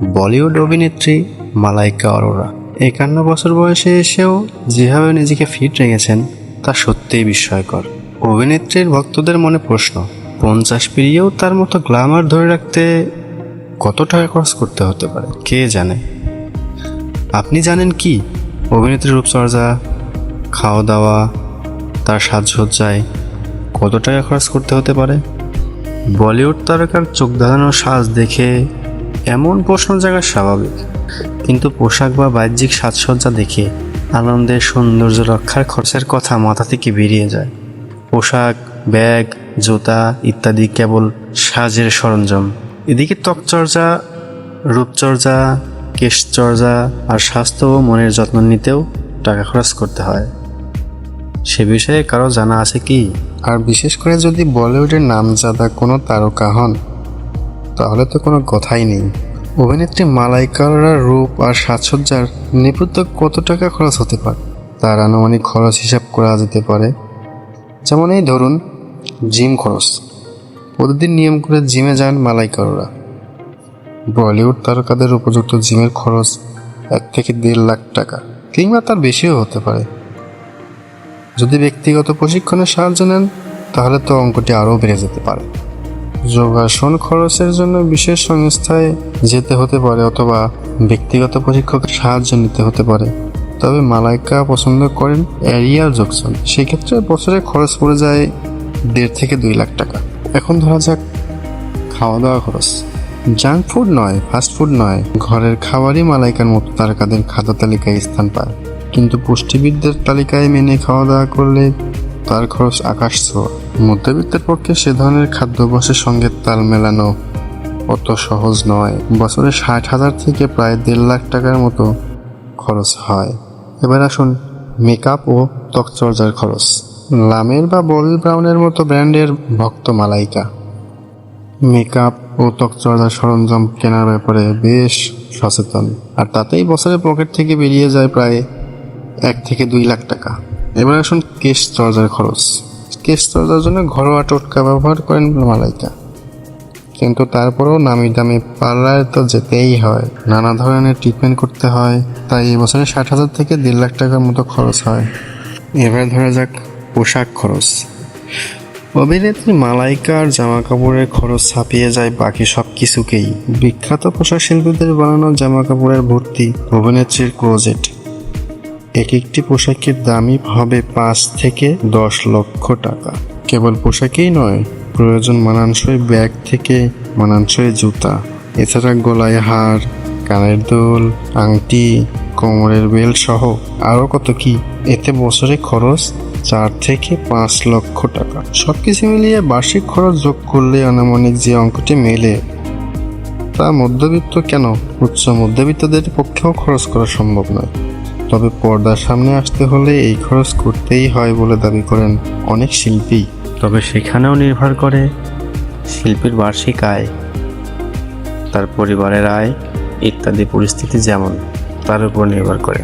বলিউড অভিনেত্রী মালাইকা অরোরা 51 বছর বয়সে এসেও যেভাবে নিজেকে ফিট রেখেছেন তা সত্যিই বিস্ময়কর। অভিনেত্রীর ভক্তদের মনে প্রশ্ন, 50 পেরিয়েও তার মতো গ্ল্যামার ধরে রাখতে কত টাকা খরচ করতে হতে পারে কে জানে। আপনি জানেন কি অভিনেত্রীর রূপচর্চা, খাওয়া দাওয়া, তার সাজসজ্জায় কত টাকা খরচ করতে হতে পারে? বলিউড তারকার চোখ ধাঁধানো সাজ দেখে এমন প্রশ্ন জাগা স্বাভাবিক, কিন্তু পোশাক বা বাহ্যিক সাজসজ্জা দেখে আনন্দের সৌন্দর্য রক্ষার খরচের কথা মাথা থেকে বেরিয়ে যায়। পোশাক, ব্যাগ, জুতা ইত্যাদি কেবল সাজের সরঞ্জাম। এদিকে ত্বকচর্চা, রূপচর্চা, কেশচর্চা আর স্বাস্থ্য ও মনের যত্ন নিতেও টাকা খরচ করতে হয়। সে বিষয়ে কারো জানা আছে কি? আর বিশেষ করে যদি বলিউডের নামজাদা কোনো তারকা হন তাহলে তো কোনো কথাই নেই। অভিনেত্রী মালাইকা অরোরার রূপ আর সাজসজ্জার নেপথ্যে কত টাকা খরচ হতে পারে তার আনুমানিক খরচ হিসাব করা যেতে পারে। যেমন এই ধরুন, জিম খরচ। প্রতিদিন নিয়ম করে জিমে যান মালাইকা অরোরা। বলিউড তারকাদের উপযুক্ত জিমের খরচ 1 থেকে 1.5 লাখ টাকা, কিংবা তার বেশিও হতে পারে। যদি ব্যক্তিগত প্রশিক্ষণের সাহায্য নেন তাহলে তো অঙ্কটি আরও বেড়ে যেতে পারে। যোগাসন খরচের জন্য বিশেষ সংস্থায় যেতে হতে পারে অথবা ব্যক্তিগত প্রশিক্ষকের সাহায্য নিতে হতে পারে। তবে মালাইকা পছন্দ করেন এরিয়াল জকসন, সেক্ষেত্রে বছরে খরচ পড়ে যায় 1.5 থেকে 2 লাখ টাকা। এখন ধরা যাক খাওয়া দাওয়া খরচ। জাঙ্ক ফুড নয়, ফাস্ট ফুড নয়, ঘরের খাবারই মালাইকার মতো তারকাদের খাদ্য তালিকায় স্থান পায়। কিন্তু পুষ্টিবিদদের তালিকায় মেনে খাওয়া দাওয়া করলে তার খরচ আকাশ ছোঁয়া। মধ্যবিত্তের পক্ষে সে ধরনের খাদ্যাভ্যাসের সঙ্গে তাল মেলানো অত সহজ নয়। বছরে 60,000 থেকে প্রায় 1.5 লাখ টাকার মতো খরচ হয়। এবার আসুন মেকআপ ও ত্বকচর্চার খরচ। লামের বা ববি ব্রাউনের মতো ব্র্যান্ডের ভক্ত মালাইকা মেকআপ ও ত্বকচর্চার সরঞ্জাম কেনার ব্যাপারে বেশ সচেতন, আর তাতেই বছরে পকেট থেকে বেরিয়ে যায় প্রায় 1 থেকে 2 লাখ টাকা। এবার আসুন কেশ চর্চার খরচ। কেশ চর্চার জন্য ঘরোয়া টোটকা ব্যবহার করেন মালাইকা, কিন্তু তারপরেও নামি দামি পার্লারে তো যেতেই হয়, নানা ধরনের ট্রিটমেন্ট করতে হয়, তাই এই বছরে 60,000 থেকে 1.5 লাখ টাকার মতো খরচ হয়। এবার ধরা যাক পোশাক খরচ। অভিনেত্রী মালাইকার জামা কাপড়ের খরচ ছাপিয়ে যায় বাকি সব কিছুকেই। বিখ্যাত পোশাক শিল্পীদের বানানো জামা কাপড়ের ভর্তি অভিনেত্রীর ক্লোজেট। একটি পোশাকের দামই হবে 5 থেকে 10 লক্ষ টাকা। কেবল পোশাকেই নয়, প্রয়োজন মানানসই ব্যাগ থেকে মানানসই জুতা, এছাড়া গলায় হার, কানের দুল, আংটি, কোমরের বেল্ট সহ আরও কত কি। এতে বছরে খরচ 4 থেকে 5 লক্ষ টাকা। সবকিছু মিলিয়ে বার্ষিক খরচ যোগ করলে আনুমানিক যে অঙ্কটি মেলে তা মধ্যবিত্ত কেন, উচ্চ মধ্যবিত্তদের পক্ষেও খরচ করা সম্ভব নয়। তবে পর্দার সামনে আসতে হলে এই খরচ করতেই হয় বলে দাবি করেন অনেক শিল্পী। তবে সেখানেও নির্ভর করে শিল্পীর বার্ষিক আয়, তার পরিবারের আয় ইত্যাদি পরিস্থিতি যেমন তার উপর নির্ভর করে।